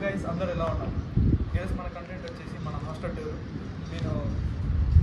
Guys, అందరూ ఎలా ఉన్నారు? ఈరోజు మన కంటెంట్ వచ్చేసి మన హాస్టల్ టూర్. నేను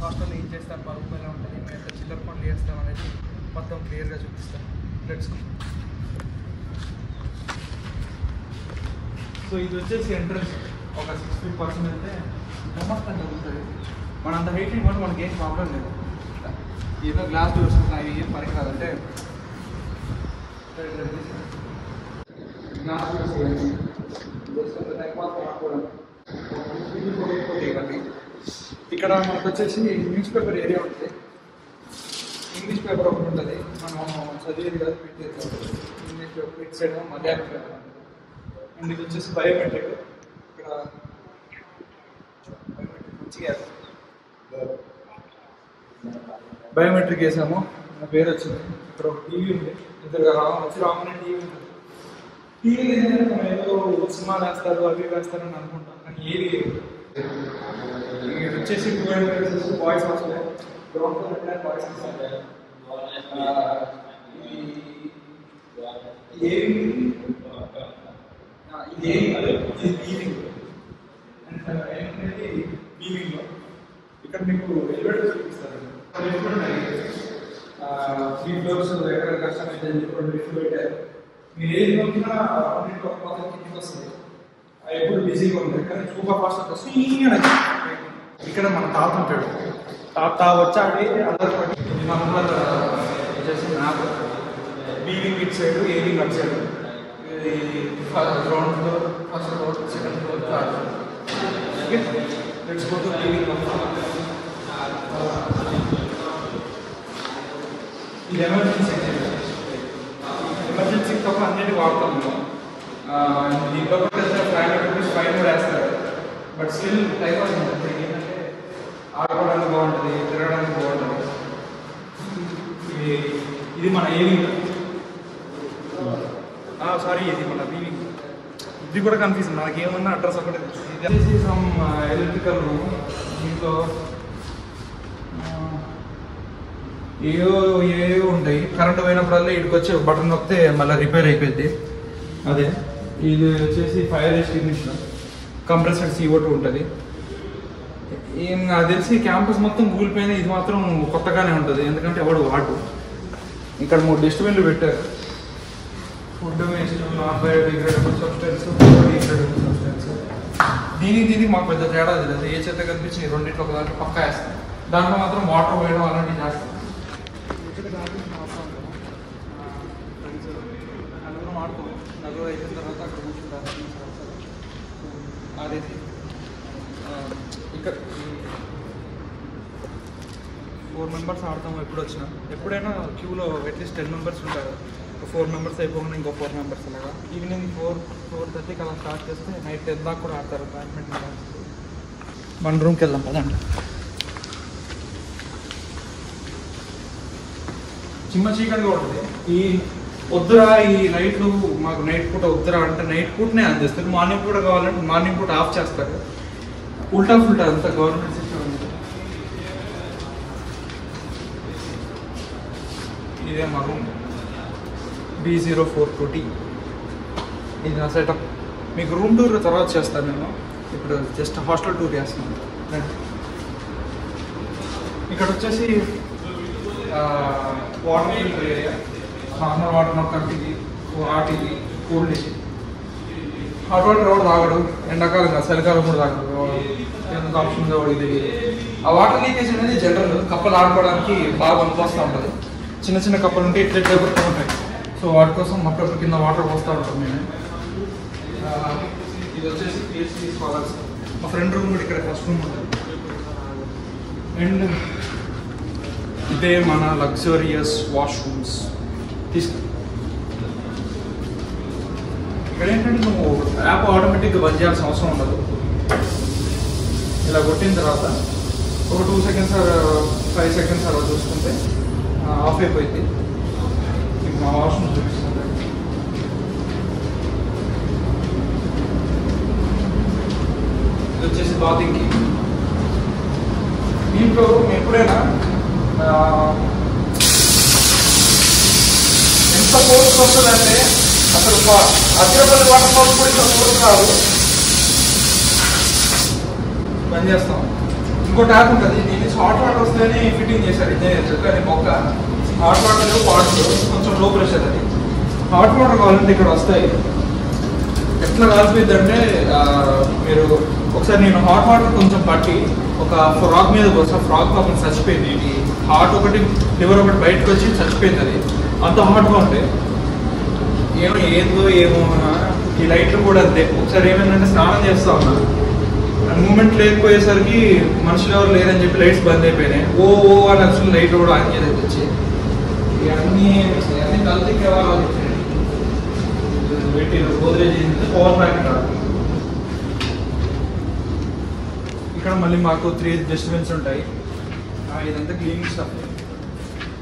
హాస్టల్లో ఏం చేస్తాను, మా రూమ్ ఎలా ఉంటుంది, మేము ఎంత చిల్లర పనులు చేస్తాం అనేది మొత్తం క్లియర్గా చూపిస్తాను. Let's go. సో ఇది వచ్చేసి ఎంట్రన్స్. ఒక 60% అయితే మొత్తం జరుగుతుంది. మన అంత హైట్ ఇవ్వండి, మనకి ఏం ప్రాబ్లం లేదు. ఏదో గ్లాస్ డోర్స్ అవి ఏం పనికి రాదంటే గ్లాస్ డోర్స్ ఇక్కడ మనకు వచ్చేసి న్యూస్ పేపర్ ఏరియా ఉంటుంది. ఇంగ్లీష్ పేపర్ ఒకటి ఉంటుంది, మనం చదివేది కాదు పెట్టేది. ఇంగ్లీష్ పేపర్ ఇటు సైడ్ మలయాళం పేపర్. అండ్ ఇది వచ్చేసి బయోమెట్రిక్. ఇక్కడ మంచిగా బయోమెట్రిక్ వేసాము, నా పేరు వచ్చింది. ఇక్కడ ఒక టీవీ ఉంది, ఇద్దరుగా రామనే టీవీ ఉంటుంది. టీవీ ఏంటంటే మనం ఏదో సినిమాలు వేస్తారు అవి వేస్తారని అనుకుంటాం, కానీ ఏది వచ్చేసి 2 entrances, boys hostel. Ground floor అంటే బాయ్స్ హాస్టల్. బీవింగ్లో ఇక్కడ మీకు ఎలివేటర్ చూపిస్తారు. 3 ఫ్లోర్స్ ఎక్కడ కష్టమైతే చెప్పండి, లిఫ్ట్ పెట్టారు. మీరు ఏది పంపినా అన్నింటి ఒక మొత్తం కిందికి వస్తుంది. ఎప్పుడు బిజీగా ఉంటుంది, కానీ సూపర్ ఫాస్ట్ వస్తుంది. ఇక్కడ మన తాత ఉంటాడు. తాత వచ్చాడి అందరు పట్టి వచ్చేసి మ్యాప్. బీవింగ్ ఇటు సైడ్, ఏవింగ్ అటు side. Ground floor, first floor, second floor, third floor. Okay, let's go to బీవింగ్. ఇది ఎమర్జెన్సీ. ఎమర్జెన్సీ తప్ప అన్నిటి వాడతాం మేము. దీంట్లో ₹500 ఫైన్ కూడా వేస్తారు. బట్ స్టిల్ టైం పాస్ ఉంటుంది. ఏంటంటే ఆడుకోవడానికి బాగుంటుంది, తిరగడానికి బాగుంటుంది. ఇది మన ఏవింగ్. సారీ, ఇది మన బీవింగ్. ఇది కూడా కన్ఫ్యూజన్, నాకేమన్నా అడ్రస్ ఒకటి. ఇది వచ్చేసి సమ్ ఎలక్ట్రికల్ రూమ్. దీంట్లో ఏవో ఉంటాయి. కరెంటు పోయినప్పుడల్లా ఇక్కడికి వచ్చి బటన్ నొక్కితే మళ్ళీ రిపేర్ అయిపోయింది. అదే ఇది వచ్చేసి ఫైర్ ఎక్స్టింగ్విషర్. కంప్రెసర్ CO2 ఉంటుంది. నాకు తెలిసి క్యాంపస్ మొత్తం కూలిపోయింది, ఇది మాత్రం కొత్తగానే ఉంటుంది, ఎందుకంటే ఎవడు వాడు. ఇక్కడ 3 డస్ట్బిన్లు పెట్టారు. Food waste, non biodegradable substance, biodegradable substance. దీనికి మాకు పెద్ద తేడా తెలియదు. ఏ చెత్త కనిపించి రెండింటిలో ఒక దాంట్లో పక్కా వేస్తాం. దాంట్లో మాత్రం వాటర్ పోయడం అలాంటివి చేస్తాం. నలుగురు ఆడుకో, నలుగురు అయిపోయిన తర్వాత అక్కడ కూర్చుంటారు. అదే ఇక్కడ 4 మెంబర్స్ ఆడతాము. ఎప్పుడు వచ్చినా ఎప్పుడైనా క్యూలో అట్లీస్ట్ 10 మెంబర్స్ ఉంటారు. 4 మెంబర్స్ అయిపోకుండా ఇంకో 4 మెంబర్స్ అలాగా. ఈవినింగ్ 4-4:30కి అలా స్టార్ట్ చేస్తే నైట్ 10 దాకా కూడా ఆడతారు బ్యాడ్మింటన్. మన రూమ్కి వెళ్దాం కదండి. చిమ్మ చీకటిగా ఉంటుంది. ఈ వద్దురా ఈ లైట్లు మాకు నైట్ పూట వద్దురా అంటే నైట్ పూటనే అందిస్తారు. మార్నింగ్ పూట కావాలంటే మార్నింగ్ పూట ఆఫ్ చేస్తారు. ఉల్టా ఫుల్టా అంతా గవర్నమెంట్ సిస్టమ్ ఉంది. ఇదే మా రూమ్, B0420. ఇది నా సెటప్. మీకు రూమ్ టూర్ తర్వాత చేస్తాను నేను. ఇప్పుడు జస్ట్ హాస్టల్ టూర్ చేస్తాను. ఇక్కడ వచ్చేసి water filter area. Normal water మొత్తానికి వాటికి కూల్ చేసి హాట్ వాటర్ ఎవరు తాగడు. ఎండాకాలం కాదు, చలికాలం కూడా తాగడు. ఎందుకు ఆప్షన్ ఇది. ఆ వాటర్ లీకేజ్ అనేది జనరల్. కప్పలు ఆడుకోవడానికి బాగా పనికొస్తూ ఉంటుంది. చిన్న చిన్న కప్పలు ఉంటే ఇట్లా ఎగురుతూ ఉంటాయి. సో వాటి కోసం అప్పుడప్పుడు కింద వాటర్ పోస్తూ ఉంటాం నేను. ఇది వచ్చేసి PhD స్కాలర్స్. మా ఫ్రెండ్ రూమ్ కూడా ఇక్కడ ఫస్ట్ రూమ్ ఉంటుంది. అండ్ ఇదే మన లగ్జరియస్ వాష్రూమ్స్. తీసుకు ఇక్కడ ఏంటంటే నువ్వు యాప్ ఆటోమేటిక్గా బంద్ చేయాల్సిన అవసరం ఉండదు. ఇలా కొట్టిన తర్వాత ఒక 2 సెకండ్స్ 5 సెకండ్స్ అలా చూసుకుంటే ఆఫ్ అయిపోయింది. ఇప్పుడు మా వాష్రూమ్ చూపిస్తుంది. ఇది వచ్చేసి బాతింగ్కి. దీంట్లో ఎప్పుడైనా ఎంత ఫోర్స్ వస్తుందంటే అసలు అతిరపల్లి వాటర్ ఫాల్స్ కూడా ఇంత ఫోర్స్ రాదు. బంద్ చేస్తాం. ఇంకో ట్యాప్ ఉంటుంది, దీన్ని హాట్ వాటర్ వస్తేనే ఫిట్టింగ్ చేశారు. ఇదే చెప్పాను మొక్క హాట్ వాటర్ పాట్స్ కొంచెం లో ప్రెషర్. అది హాట్ వాటర్ కావాలంటే ఇక్కడ వస్తాయి. ఎట్లా కాలిపోయింది అంటే మీరు ఒకసారి నేను హాట్ వాటర్ కొంచెం పట్టి ఒక ఫ్రాగ్ మీద పోసా, ఫ్రాగ్ పాపం చచ్చిపోయింది. ఇది హార్ట్ ఒకటి లివర్ ఒకటి బయటకు వచ్చి చచ్చిపోయింది. అది అంత హాట్గా ఉంటే ఏమో ఈ లైట్లు కూడా అంతే. ఒకసారి ఏమైందంటే స్నానం చేస్తా ఉన్నా, మూమెంట్ లేకపోయేసరికి మనుషులు ఎవరు లేరని చెప్పి లైట్స్ బంద్ అయిపోయినాయి. ఓ అని అసలు లైట్లు కూడా ఆన్ చేసి వచ్చి ఇవన్నీ కలిసి పెట్టారు. గోద్రేజ్ పవర్ బ్యాంక్ ఇక్కడ మళ్ళీ మాకు 3 డస్ట్బిన్స్ ఉంటాయి. ఇదంతా క్లీనింగ్ స్టఫ్.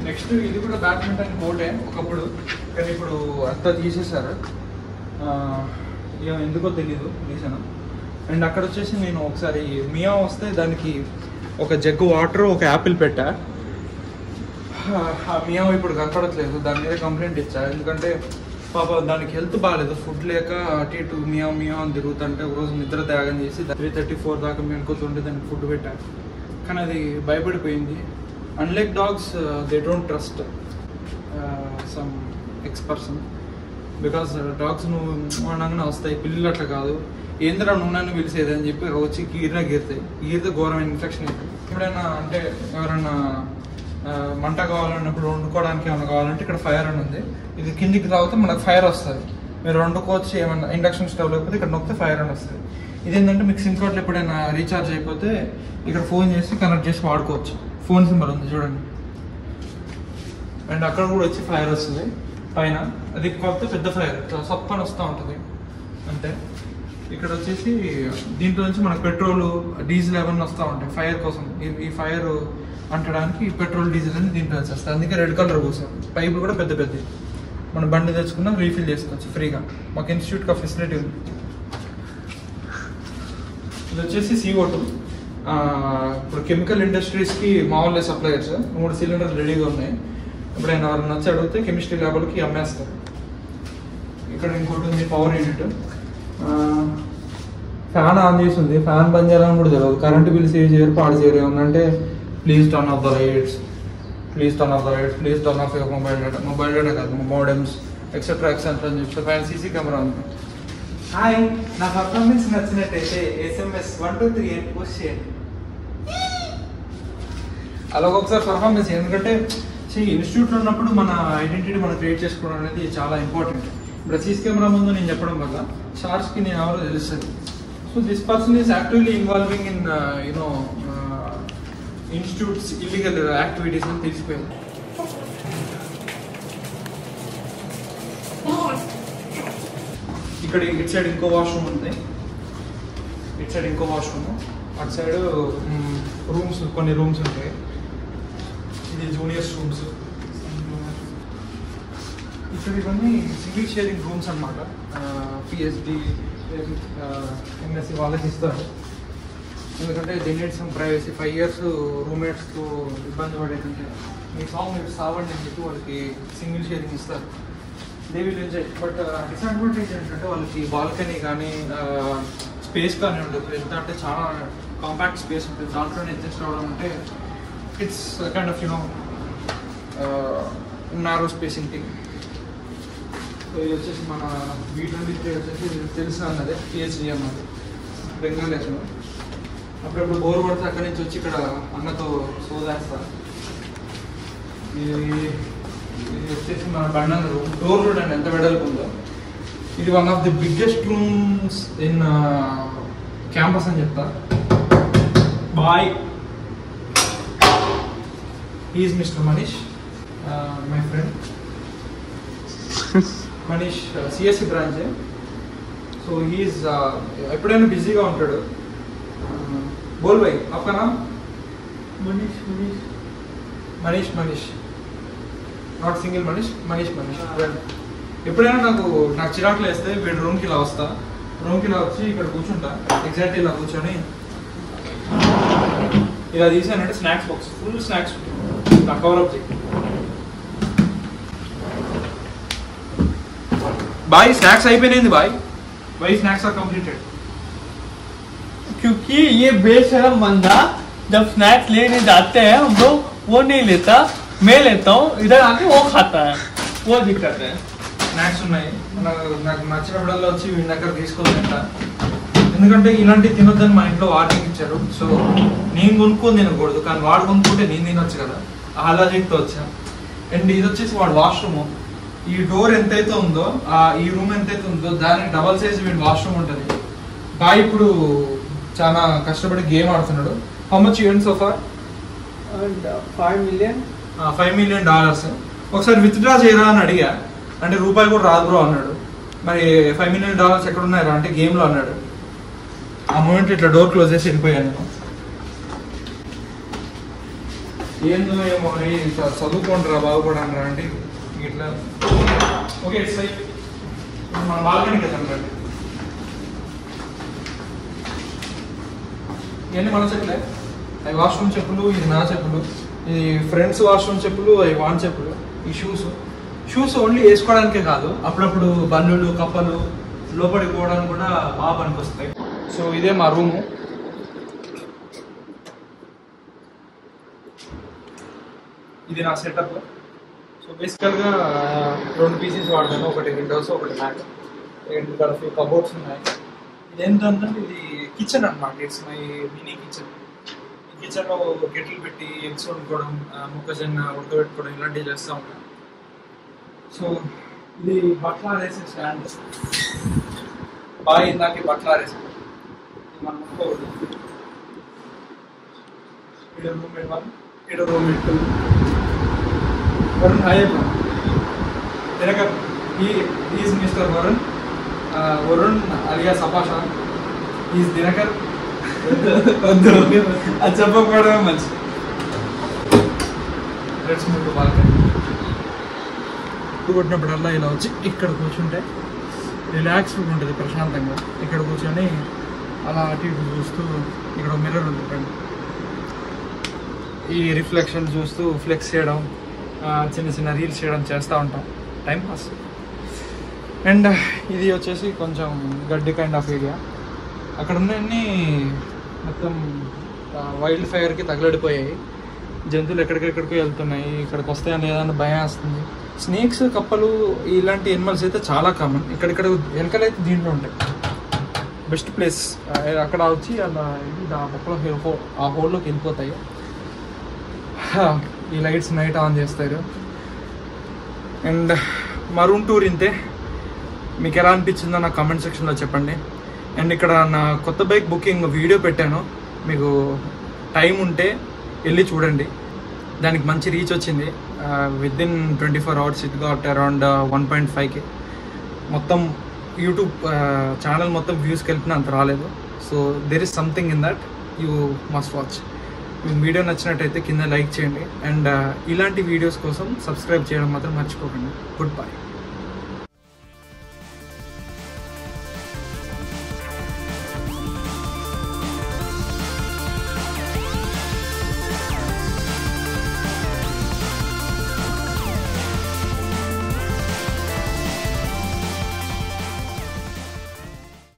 నెక్స్ట్ ఇది కూడా బ్యాడ్మింటన్ కోర్టే ఒకప్పుడు, కానీ ఇప్పుడు అంతా తీసేశారు. ఎందుకో తెలీదు రీజన్. అండ్ అక్కడ వచ్చేసి నేను ఒకసారి మియా వస్తే దానికి ఒక జగ్గు వాటర్ ఒక యాపిల్ పెట్టా. ఆ మియా ఇప్పుడు కనపడట్లేదు. దాని మీద కంప్లైంట్ ఇచ్చా, ఎందుకంటే పాప దానికి హెల్త్ బాగాలేదు. ఫుడ్ లేక అటు ఇటు మియా అని తిరుగుతుంటే ఒకరోజు నిద్ర త్యాగం చేసి 3:34 దాకా మెనుకుతుంటే దానికి ఫుడ్ పెట్టా. కానీ అది భయపడిపోయింది. Unlike dogs they don't trust some ex person, because dogs నువ్వు అనగానే వస్తాయి. పిల్లలు అట్లా కాదు, ఏంద్రా నూనెను పిలిచేది అని చెప్పి వచ్చి గీరితే ఘోరమైన ఇన్ఫెక్షన్ అవుతుంది. ఎప్పుడైనా అంటే ఎవరైనా మంట కావాలన్నప్పుడు వండుకోవడానికి ఏమైనా కావాలంటే ఇక్కడ ఫైర్ అని ఉంది. ఇది కిందికి తాగితే మనకు ఫైర్ వస్తుంది. మీరు వండుకోవచ్చు ఏమన్నా ఇండక్షన్ స్టవ్ లేకపోతే ఇక్కడ నొక్కితే ఫైర్ అని వస్తుంది. ఇదేంటంటే మీకు సిమ్ కార్డులో ఎప్పుడైనా రీఛార్జ్ అయిపోతే ఇక్కడ ఫోన్ చేసి కనెక్ట్ చేసి వాడుకోవచ్చు. ఫోన్ సింబల్ ఉంది చూడండి. అండ్ అక్కడ కూడా వచ్చి ఫైర్ వస్తుంది పైన. అది కాకపోతే పెద్ద ఫైర్ సప్పని వస్తూ ఉంటుంది అంతే. ఇక్కడ వచ్చేసి దీంట్లో నుంచి మనకు పెట్రోల్ డీజిల్ అవన్నీ వస్తూ ఉంటాయి ఫైర్ కోసం. ఈ ఫైర్ అంటడానికి పెట్రోల్ డీజిల్ అని దీంట్లో వచ్చేస్తాయి. అందుకే రెడ్ కలర్ పోసాం. పైపులు కూడా పెద్ద పెద్ద. మన బండి తెచ్చుకున్నా రీఫిల్ చేసుకోవచ్చు ఫ్రీగా. మాకు ఇన్స్టిట్యూట్కి ఫెసిలిటీ ఉంది. ఇది వచ్చేసి CO2. ఇప్పుడు కెమికల్ ఇండస్ట్రీస్కి మా వాళ్ళే సప్లయర్స్. 3 సిలిండర్లు రెడీగా ఉన్నాయి. ఎప్పుడైనా వాళ్ళు నచ్చి అడిగితే కెమిస్ట్రీ ల్యాబ్లకి అమ్మేస్తారు. ఇక్కడ ఇంకోటి ఉంది పవర్ యూనిట్. ఫ్యాన్ ఆన్ చేసి ఉంది. ఫ్యాన్ బంద్ చేయాలని కూడా తెలియదు. కరెంటు బిల్ సేవ్ చేయరు, పాడు చేయరు. ఏమన్నంటే please turn off the lights, please turn off the lights, please turn off your mobile data కాదు మోడెమ్స్ ఎక్సెట్రా అని చెప్పి పైన సీసీ కెమెరా ఉంది. హాయ్, నా పర్ఫార్మెన్స్ నచ్చినట్టయితే SMS 123 పోస్ట్ చేయండి. అలాగ ఒకసారి పర్ఫార్మెన్స్. ఎందుకంటే ఇన్స్టిట్యూట్లో ఉన్నప్పుడు మన ఐడెంటిటీ మనం క్రియేట్ చేసుకోవడం అనేది చాలా ఇంపార్టెంట్. ఇప్పుడు సీసీ కెమెరా ముందు నేను చెప్పడం వల్ల షార్ట్స్కి నేను ఎవరో తెలుస్తుంది. So this person is actively involving in institutes illegal activities అని తెలిసిపోయింది. ఇక్కడ ఇటు సైడ్ ఇంకో వాష్రూమ్ ఉంది. ఇటు సైడ్ ఇంకో వాష్రూమ్. అటు సైడ్ రూమ్స్, కొన్ని రూమ్స్ ఉంటాయి. ఇది జూనియర్స్ రూమ్స్. ఇక్కడ ఇవన్నీ సింగిల్ షేరింగ్ రూమ్స్ అన్నమాట. PhD MSc వాళ్ళకి ఇస్తారు. ఎందుకంటే they need some privacy. 5 years రూమ్మేట్స్తో ఇబ్బంది పడేదంటే మీ సాంగ్ మీరు సావండి అని చెప్పి వాళ్ళకి సింగిల్ షేరింగ్ ఇస్తారు. They will enjoy. But disadvantage ఏంటంటే వాళ్ళకి బాల్కనీ కానీ స్పేస్ కానీ ఉండదు. ఎంత అంటే చాలా కాంపాక్ట్ స్పేస్ ఉంటుంది. దాంట్లోనే అడ్జస్ట్ అవ్వడం అంటే it's kind of narrow spacing thing. So ఇది వచ్చేసి మన వీటి వచ్చేసి తెలుసు అన్నదే PhD అన్నది బెంగాలేషన్. అప్పుడప్పుడు బోర్ పడితే అక్కడి నుంచి వచ్చి ఇక్కడ అన్నతో సోదేస్తారు. ఇది వచ్చేసి మన బండన్ రూమ్. డోర్ చూడండి ఎంత వెడల్పు ఉందో. ఇది one of the biggest rooms in campus అని చెప్తా. Boy, is mister Manish, my friend Manish. CSE branch. So he's ఎప్పుడైనా బిజీగా ఉంటాడు. బోల్ భాయ్ आपका नाम? మనీష్. Not single Manish. ఎప్పుడైనా నాకు చిరాకులు వేస్తే వీడు రూమ్కి ఇలా వస్తా. రూమ్కి ఇలా వచ్చి ఇక్కడ కూర్చుంటా. ఎగ్జాక్ట్లీ ఇలా కూర్చొని ఇలా తీసానంటే స్నాక్స్ బాక్స్ ఫుల్ స్నాక్స్ నా కవరప్ చేయి. బాయ్ స్నాక్స్ అయిపోయినాయింది బాయ్. Snacks are completed. क्योंकि ये बेशरम बंदा जब स्नैक्स लेने जाते हैं हम लोग वो नहीं लेता, मैं लेता हूँ, इधर आके वो खाता है, वो दिक्कत है। స్నాక్స్ ఉన్నాయి, నాకు నచ్చినప్పుడల్లా వచ్చి వీడి దగ్గర తీసుకొని తింటా. ఎందుకంటే ఇలాంటివి తినొద్దని మా ఇంట్లో వార్నింగ్ ఇచ్చారు. సో నేను కొనుక్కొని తినకూడదు, కానీ వాడు కొనుక్కుంటే నేను తినొచ్చు కదా, అలా చెప్తూ వచ్చా. అండ్ ఇది వచ్చేసి వాడు వాష్రూమ్. ఈ డోర్ ఎంతైతే ఉందో ఈ రూమ్ ఎంతైతే ఉందో దానికి డబల్ సైజ్ వీడి వాష్రూమ్ ఉంటుంది. బాయ్ ఇప్పుడు చాలా కష్టపడి గేమ్ ఆడుతున్నాడు. How much event so far? $5 million. $5 million. ఒకసారి విత్డ్రా చేయరా అని అడిగా, అంటే రూపాయి కూడా రాదు బ్రో అన్నాడు. మరి $5 million ఎక్కడ ఉన్నాయరా అంటే గేమ్లో అన్నాడు. ఆ మూమెంట్ ఇట్లా డోర్ క్లోజ్ చేసి వెళ్ళిపోయాను. ఏందో ఏమో చదువుకుంటారా బాగుపడరా అంటే ఇట్లా ఓకే ఇట్స్ లైక్ మన బాల్కనీకి వెళ్తాం రండి. ఇవన్నీ మన చెప్పులే, అవి వాష్రూమ్ చెప్పులు, ఇది నా చెప్పులు, ఇది ఫ్రెండ్స్ వాష్రూమ్ చెప్పులు, అవి వాన్ చెప్పులు. ఈ షూస్ ఓన్లీ వేసుకోవడానికే కాదు, అప్పుడప్పుడు బన్నులు కప్పలు లోపలికి పోవడానికి కూడా బాగా పనికి వస్తాయి. సో ఇదే మా రూము. ఇది నా సెటప్. సో బేసికల్గా 2 పీసెస్ వాడతాను, ఒకటి విండోస్ ఒకటి మ్యాక్. ఇక్కడ ఫ్యూ కబోర్డ్స్ ఉన్నాయి. ఇదేంటంటే ఇది కిచెన్ అనమాట, ఇట్స్ మై మినీ కిచెన్. ఈ కిచెన్లో కెటిల్ పెట్టి ఎగ్స్ వండుకోవడం, మొక్కజొన్న ఉడకబెట్టుకోవడం ఇలాంటివి చేస్తూ ఉంటాను. సో ఇది బట్టలు ఆరేసే స్టాండ్. బాగా ఇందాకే బట్టలు ఆరేసాను. ఇది మనం ముట్టుకోవద్దు. ఇక్కడ రూమ్మేట్ 1, ఇక్కడ రూమ్మేట్ 2. వరుణ్ హాయ్ అబ్బా. Dinakar is mister Varun. Varun alias అపాషా ఈజ్ దినకర్. వద్దు అది చెప్పకపోవడమే మంచి. Let's move to balcony. కొట్టినప్పుడల్లా ఇలా వచ్చి ఇక్కడ కూర్చుంటే రిలాక్స్గా ఉంటుంది, ప్రశాంతంగా. ఇక్కడ కూర్చొని అలా అటు ఇటు చూస్తూ, ఇక్కడ మిర్రర్ ఉంటుంది, ఈ రిఫ్లెక్షన్ చూస్తూ ఫ్లెక్స్ చేయడం, చిన్న చిన్న రీల్స్ చేయడం చేస్తూ ఉంటాం, టైం పాస్. అండ్ ఇది వచ్చేసి కొంచెం గడ్డి కైండ్ ఆఫ్ ఏరియా. అక్కడ ఉన్నవన్నీ మొత్తం వైల్డ్ ఫైర్కి తగలడిపోయాయి. జంతువులు ఎక్కడికెక్కడికో వెళ్తున్నాయి, ఇక్కడికి వస్తాయని ఏదైనా భయం వేస్తుంది. స్నేక్స్, కప్పలు ఇలాంటి ఎనిమల్స్ అయితే చాలా కామన్. ఇక్కడిక్కడ వెనకలైతే దీంట్లో ఉంటాయి. బెస్ట్ ప్లేస్ అక్కడ వచ్చి అలా ఆ మొక్కలో ఆ హోల్లోకి వెళ్ళిపోతాయి. ఈ లైట్స్ నైట్ ఆన్ చేస్తారు. అండ్ మా రూమ్ టూర్ ఇంతే. మీకు ఎలా అనిపించిందో నాకు కామెంట్ సెక్షన్లో చెప్పండి. అండ్ ఇక్కడ నా కొత్త బైక్ బుకింగ్ వీడియో పెట్టాను, మీకు టైం ఉంటే వెళ్ళి చూడండి. దానికి మంచి రీచ్ వచ్చింది. Within 24 hours it got around 1.5K. మొత్తం యూట్యూబ్ ఛానల్ మొత్తం వ్యూస్కి వెళ్ళినా అంత రాలేదు. So there is something in that, you must watch. మీకు వీడియో నచ్చినట్టయితే కింద లైక్ చేయండి. అండ్ ఇలాంటి వీడియోస్ కోసం సబ్స్క్రైబ్ చేయడం మాత్రం మర్చిపోకండి. Good bye.